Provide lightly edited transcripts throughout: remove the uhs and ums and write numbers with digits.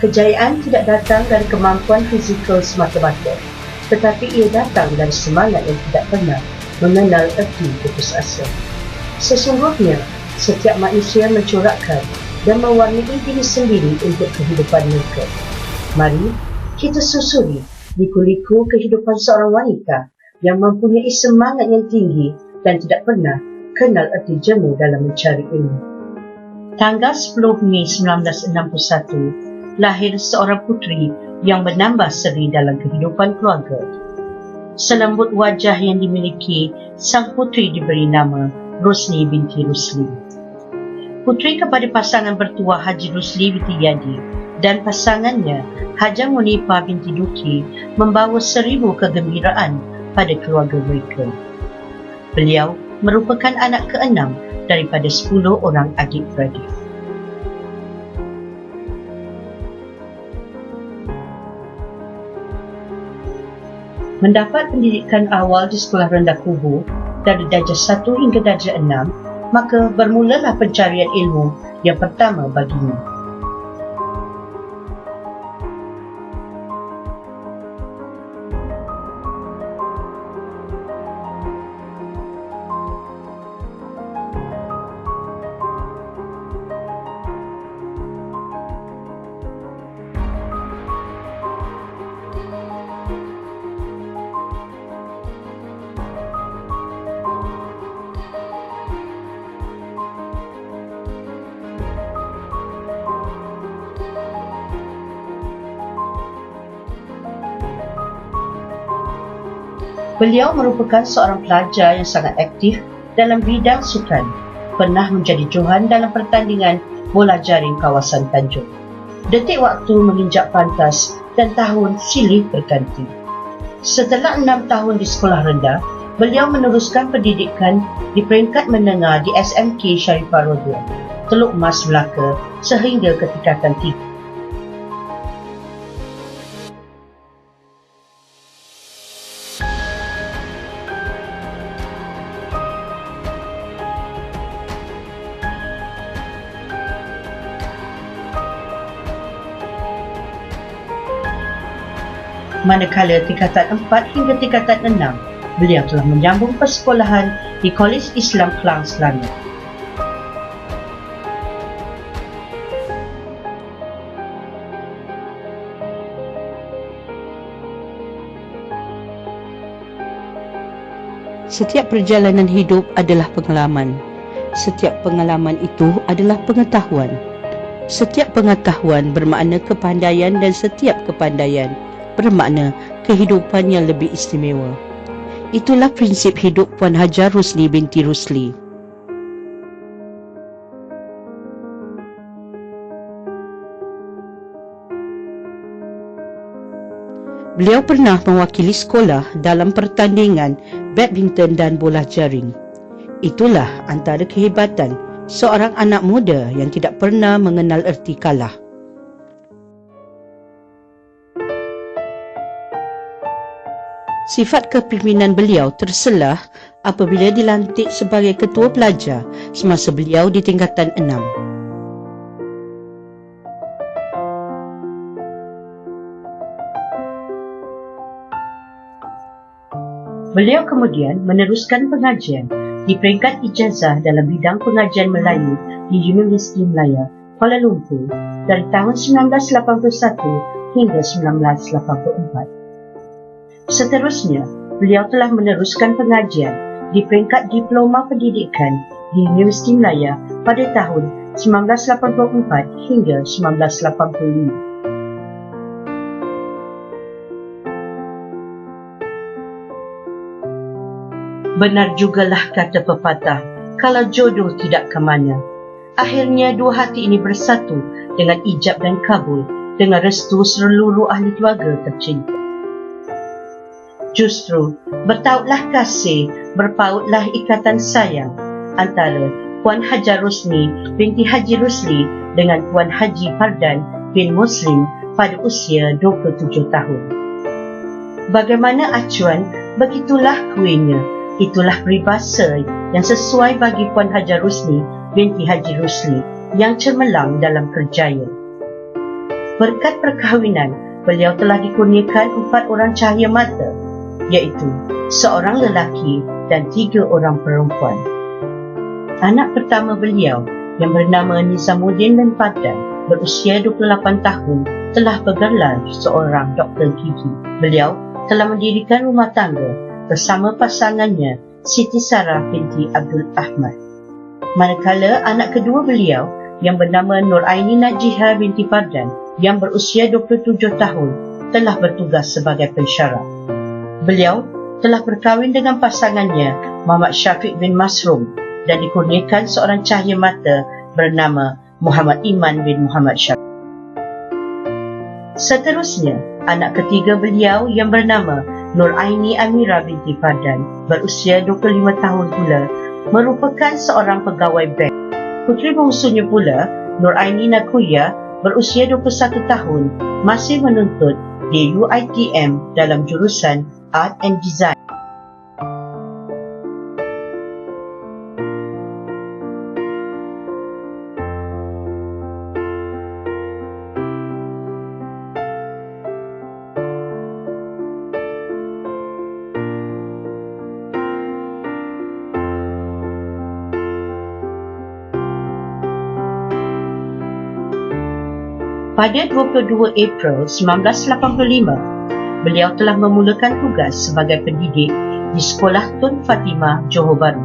Kejayaan tidak datang dari kemampuan fizikal semata-mata, tetapi ia datang dari semangat yang tidak pernah mengenal erti putus asa. Sesungguhnya, setiap manusia mencorakkan dan mewarnai diri sendiri untuk kehidupan mereka. Mari kita susuri liku-liku kehidupan seorang wanita yang mempunyai semangat yang tinggi dan tidak pernah kenal erti jemu dalam mencari ilmu. Tanggal 10 Mei 1961, lahir seorang puteri yang menambah seri dalam kehidupan keluarga. Selembut wajah yang dimiliki, sang puteri diberi nama Rosni binti Rusli. Puteri kepada pasangan bertua Haji Rusli binti Yadi dan pasangannya Haja Munifah binti Duki membawa 1000 kegembiraan pada keluarga mereka. Beliau merupakan anak ke-6 daripada 10 orang adik-beradik. Mendapat pendidikan awal di sekolah rendah Kubu dari darjah 1 hingga darjah 6, maka bermulalah pencarian ilmu yang pertama baginya. Beliau merupakan seorang pelajar yang sangat aktif dalam bidang sukan, pernah menjadi johan dalam pertandingan bola jaring kawasan Tanjung. Detik waktu menginjak pantas dan tahun silih berganti. Setelah 6 tahun di sekolah rendah, beliau meneruskan pendidikan di peringkat menengah di SMK Sharifah Rodia, Teluk Mas, Melaka sehingga ke tingkatan 3. Manakala tingkatan 4 hingga tingkatan 6, beliau telah menyambung persekolahan di Kolej Islam Kelang, Selangor. Setiap perjalanan hidup adalah pengalaman. Setiap pengalaman itu adalah pengetahuan. Setiap pengetahuan bermakna kepandaian dan setiap kepandaian bermakna kehidupan yang lebih istimewa. Itulah prinsip hidup Puan Haja Rosni binti Rusli. Beliau pernah mewakili sekolah dalam pertandingan badminton dan bola jaring. Itulah antara kehebatan seorang anak muda yang tidak pernah mengenal erti kalah. Sifat kepimpinan beliau terselah apabila dilantik sebagai ketua pelajar semasa beliau di tingkatan 6. Beliau kemudian meneruskan pengajian di peringkat ijazah dalam bidang pengajian Melayu di Universiti Malaya, Kuala Lumpur dari tahun 1981 hingga 1984. Seterusnya, beliau telah meneruskan pengajian di peringkat Diploma Pendidikan di Universiti Malaya pada tahun 1984 hingga 1985. Benar jugalah kata pepatah, kalau jodoh tidak ke mana. Akhirnya dua hati ini bersatu dengan ijab dan kabul dengan restu seluruh ahli keluarga tercinta. Justru bertautlah kasih, berpautlah ikatan sayang antara Puan Hajar Rosni binti Haji Rusli dengan Puan Haji Fardan bin Muslim pada usia 27 tahun. Bagaimana acuan, begitulah kuenya. Itulah peribahasa yang sesuai bagi Puan Hajar Rosni binti Haji Rusli yang cemerlang dalam kerjaya. Berkat perkahwinan, beliau telah dikurniakan 4 orang cahaya mata, iaitu seorang lelaki dan 3 orang perempuan. Anak pertama beliau yang bernama Nizamuddin bin Fardan berusia 28 tahun telah bergelar seorang doktor gigi. Beliau telah mendirikan rumah tangga bersama pasangannya Siti Sarah binti Abdul Ahmad. Manakala anak kedua beliau yang bernama Nuraini Najihah binti Fardan yang berusia 27 tahun telah bertugas sebagai pensyarah. Beliau telah berkahwin dengan pasangannya Muhammad Syafiq bin Masrum dan dikurniakan seorang cahaya mata bernama Muhammad Iman bin Muhammad Syafiq. Seterusnya, anak ketiga beliau yang bernama Nuraini Amira binti Fardan berusia 25 tahun pula merupakan seorang pegawai bank. Puteri bongsunya pula, Nuraini Nakuya berusia 21 tahun masih menuntut di UiTM dalam jurusan Art and Design. Pada 22 April 1985, beliau telah memulakan tugas sebagai pendidik di Sekolah Tun Fatimah, Johor Bahru.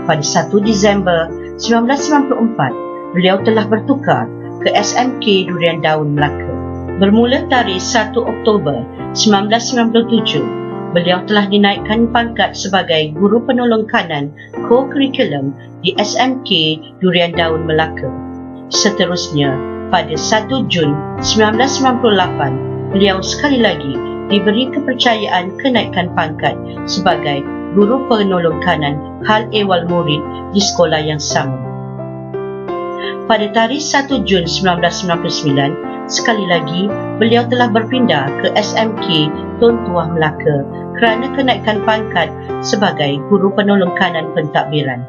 Pada 1 Disember 1994, beliau telah bertukar ke SMK Durian Daun, Melaka. Bermula tarikh 1 Oktober 1997, beliau telah dinaikkan pangkat sebagai Guru Penolong Kanan Co-Curriculum di SMK Durian Daun, Melaka. Seterusnya, pada 1 Jun 1998, beliau sekali lagi diberi kepercayaan kenaikan pangkat sebagai Guru Penolong Kanan Hal Ehwal Murid di sekolah yang sama. Pada tarikh 1 Jun 1999, sekali lagi beliau telah berpindah ke SMK Tun Tuah, Melaka kerana kenaikan pangkat sebagai Guru Penolong Kanan Pentadbiran.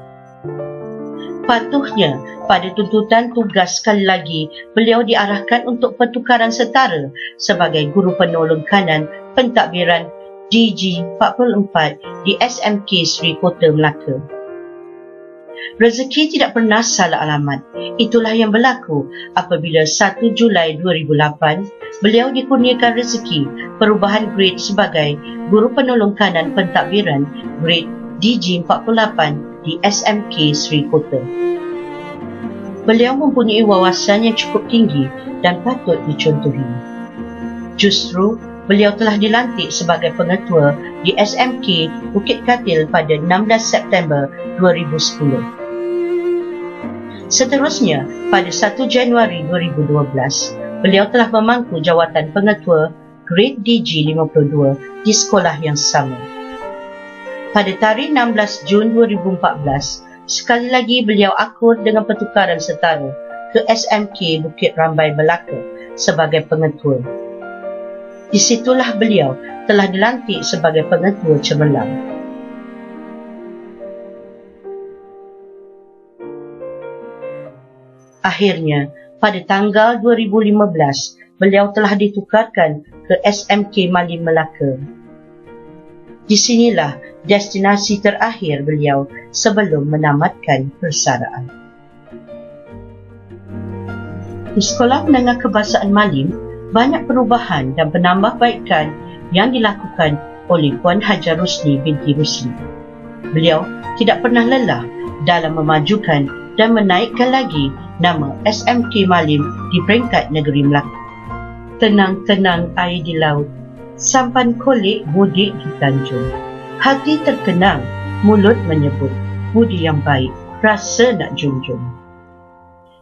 Patuhnya, pada tuntutan tugas sekali lagi, beliau diarahkan untuk pertukaran setara sebagai Guru Penolong Kanan Pentadbiran DG44 di SMK Sri Kota, Melaka. Rezeki tidak pernah salah alamat. Itulah yang berlaku apabila 1 Julai 2008, beliau dikurniakan rezeki perubahan grade sebagai Guru Penolong Kanan Pentadbiran grade DG48 di SMK Sri Kota. Beliau mempunyai wawasan yang cukup tinggi dan patut dicontohi. Justru, beliau telah dilantik sebagai pengetua di SMK Bukit Katil pada 16 September 2010. Seterusnya, pada 1 Januari 2012, beliau telah memangku jawatan pengetua grade DG52 di sekolah yang sama. Pada tarikh 16 Jun 2014, sekali lagi beliau akur dengan pertukaran setara ke SMK Bukit Rambai, Melaka sebagai pengetua. Di situlah beliau telah dilantik sebagai pengetua cemerlang. Akhirnya, pada tanggal 2015, beliau telah ditukarkan ke SMK Malim, Melaka. Di sinilah destinasi terakhir beliau sebelum menamatkan persaraan. Di Sekolah Menengah Kebahasaan Malim, banyak perubahan dan penambahbaikan yang dilakukan oleh Puan Hajar Rosni binti Rusli. Beliau tidak pernah lelah dalam memajukan dan menaikkan lagi nama SMK Malim di peringkat negeri Melaka. Tenang-tenang air di laut, sampan kolek mudik di Tanjung. Hati terkenang, mulut menyebut, budi yang baik, rasa nak junjung.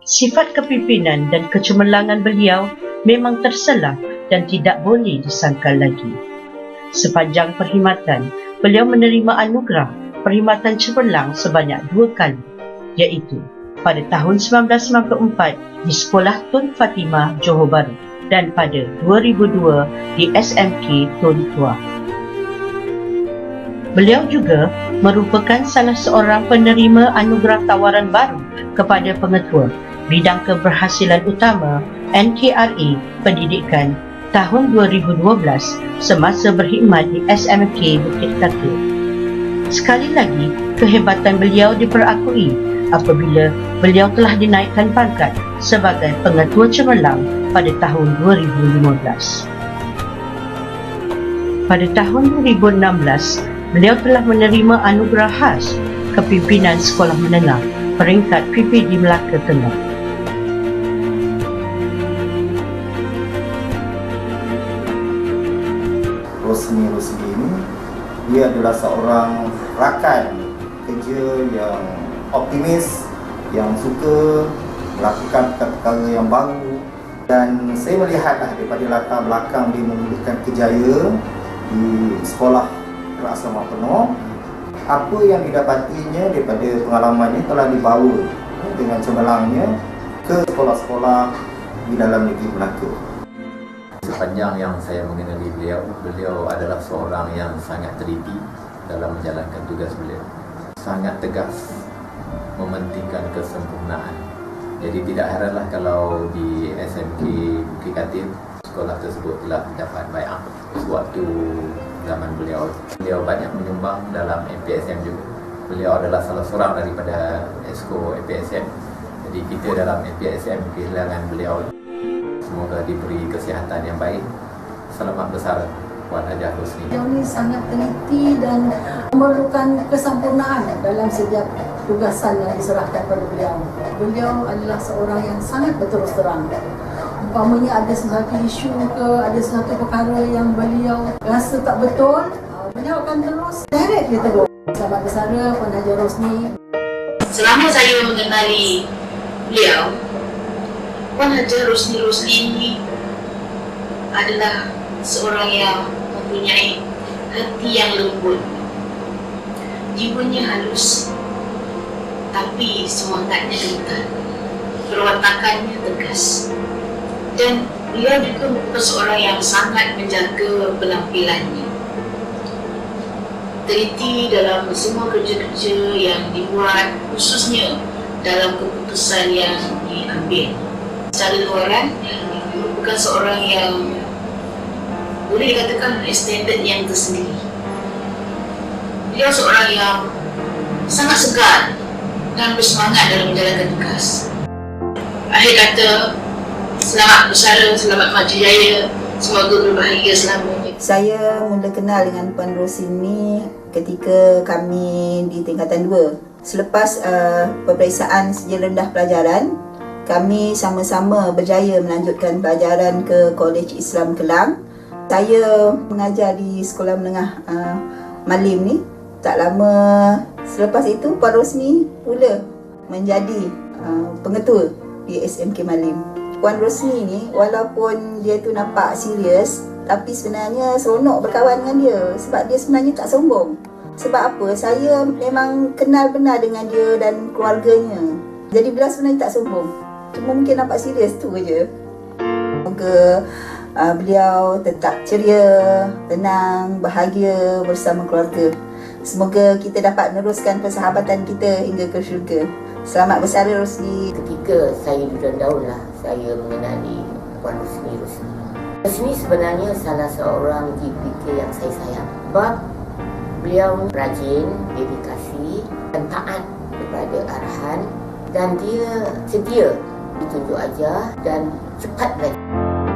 Sifat kepimpinan dan kecemerlangan beliau memang terselah dan tidak boleh disangkal lagi. Sepanjang perkhidmatan, beliau menerima anugerah Perkhidmatan Cemerlang sebanyak 2 kali, iaitu pada tahun 1994 di Sekolah Tun Fatimah, Johor Bahru dan pada 2002 di SMK Tun Tua. Beliau juga merupakan salah seorang penerima anugerah tawaran baru kepada pengetua Bidang Keberhasilan Utama NKRA Pendidikan tahun 2012 semasa berkhidmat di SMK Bukit Kakil. Sekali lagi, kehebatan beliau diperakui apabila beliau telah dinaikkan pangkat sebagai Pengetua Cemerlang pada tahun 2015. Pada tahun 2016, beliau telah menerima anugerah khas Kepimpinan Sekolah Menengah peringkat PPD Melaka Tengah. Rosni ini, dia adalah seorang rakan kerja yang optimis, yang suka melakukan perkara yang baru, dan saya melihatlah daripada latar belakang dia memiliki kejaya di sekolah asrama penuh, apa yang didapatinya daripada pengalamannya telah dibawa dengan cemerlangnya ke sekolah-sekolah di dalam negeri Melaka. Sepanjang yang saya mengenali beliau adalah seorang yang sangat teliti dalam menjalankan tugas beliau. Sangat tegas mementingkan kesempurnaan. Jadi tidak heranlah kalau di SMK Bukit Kakil, sekolah tersebut telah mendapat bai'ah sewaktu zaman beliau. Beliau banyak menyumbang dalam MPSM juga. Beliau adalah salah seorang daripada Esko MPSM. Jadi kita dalam MPSM kehilangan beliau. Semoga diberi kesihatan yang baik. Selamat bersara Puan Hajah Rosni. Beliau ini sangat teliti dan memerlukan kesempurnaan dalam setiap tugasan yang diserahkan kepada beliau. Beliau adalah seorang yang sangat berterus terang. Umpamanya ada sesuatu isu ke, ada sesuatu perkara yang beliau rasa tak betul, beliau akan terus direct dia tegur. Selamat bersara Puan Hajah Rosni. Selama saya mengenali beliau, Puan Hajah Rosni ini adalah seorang yang mempunyai hati yang lembut, jiwanya halus, tapi semangatnya gentar, perwatakannya tegas, dan beliau juga merupakan seorang yang sangat menjaga penampilannya, teliti dalam semua kerja-kerja yang dibuat, khususnya dalam keputusan yang diambil. Secara luaran, merupakan seorang yang boleh dikatakan standard yang tersendiri. Beliau seorang yang sangat segar dan bersemangat dalam menjalankan tugas. Akhir kata, selamat bersara, selamat maju jaya, semoga berbahagia selamanya. Saya mula kenal dengan Puan Rosni ketika kami di tingkatan 2. Selepas peperiksaan sijil rendah pelajaran, kami sama-sama berjaya melanjutkan pelajaran ke Kolej Islam Kelang. Saya mengajar di Sekolah Menengah Malim ni. Tak lama selepas itu, Puan Rosni pula menjadi pengetua di SMK Malim. Puan Rosni ni walaupun dia tu nampak serius, tapi sebenarnya seronok berkawan dengan dia sebab dia sebenarnya tak sombong. Sebab apa? Saya memang kenal benar dengan dia dan keluarganya. Jadi beliau sebenarnya tak sombong. Cuma mungkin nampak serius tu je. Semoga beliau tetap ceria, tenang, bahagia bersama keluarga. Semoga kita dapat meneruskan persahabatan kita hingga ke syurga. Selamat bersara Rosni. Ketika saya duduk daun lah, saya mengenali Puan Rosni. Rosni sebenarnya salah seorang GPK yang saya sayang. Sebab beliau rajin, dedikasi dan taat kepada arahan, dan dia sedia ditunjuk ajar dan cepat lagi.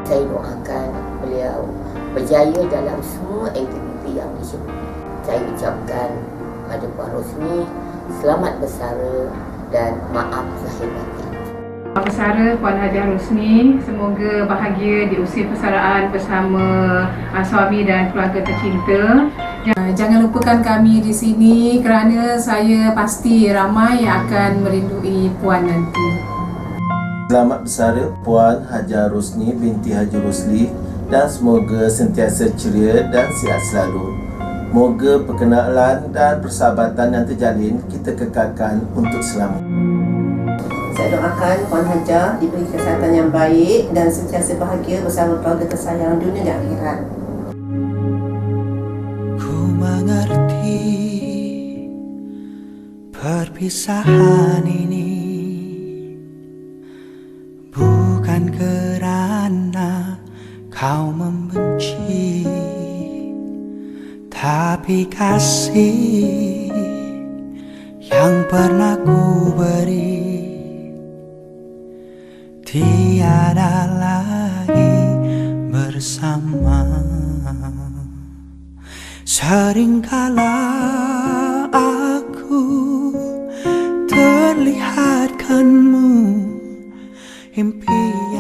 Saya doakan beliau berjaya dalam semua aktiviti yang disebut. Saya ucapkan pada Puan Rosni selamat bersara dan maaf zahir batin. Selamat bersara Puan Hajah Rosni, semoga bahagia di usia persaraan bersama suami dan keluarga tercinta. Jangan lupakan kami di sini kerana saya pasti ramai yang akan merindui Puan nanti. Selamat bersara Puan Haja Rosni binti Haji Rosli dan semoga sentiasa ceria dan sihat selalu. Moga perkenalan dan persahabatan yang terjalin kita kekalkan untuk selama. Saya doakan Puan Haja diberi kesihatan yang baik dan sentiasa bahagia bersama keluarga tersayang dunia dan akhirat. Ku mengerti perpisahan ini bukan kerana kau membenci, tapi kasih yang pernah ku beri tiada lagi bersama. Seringkala aku terlihatkanmu impian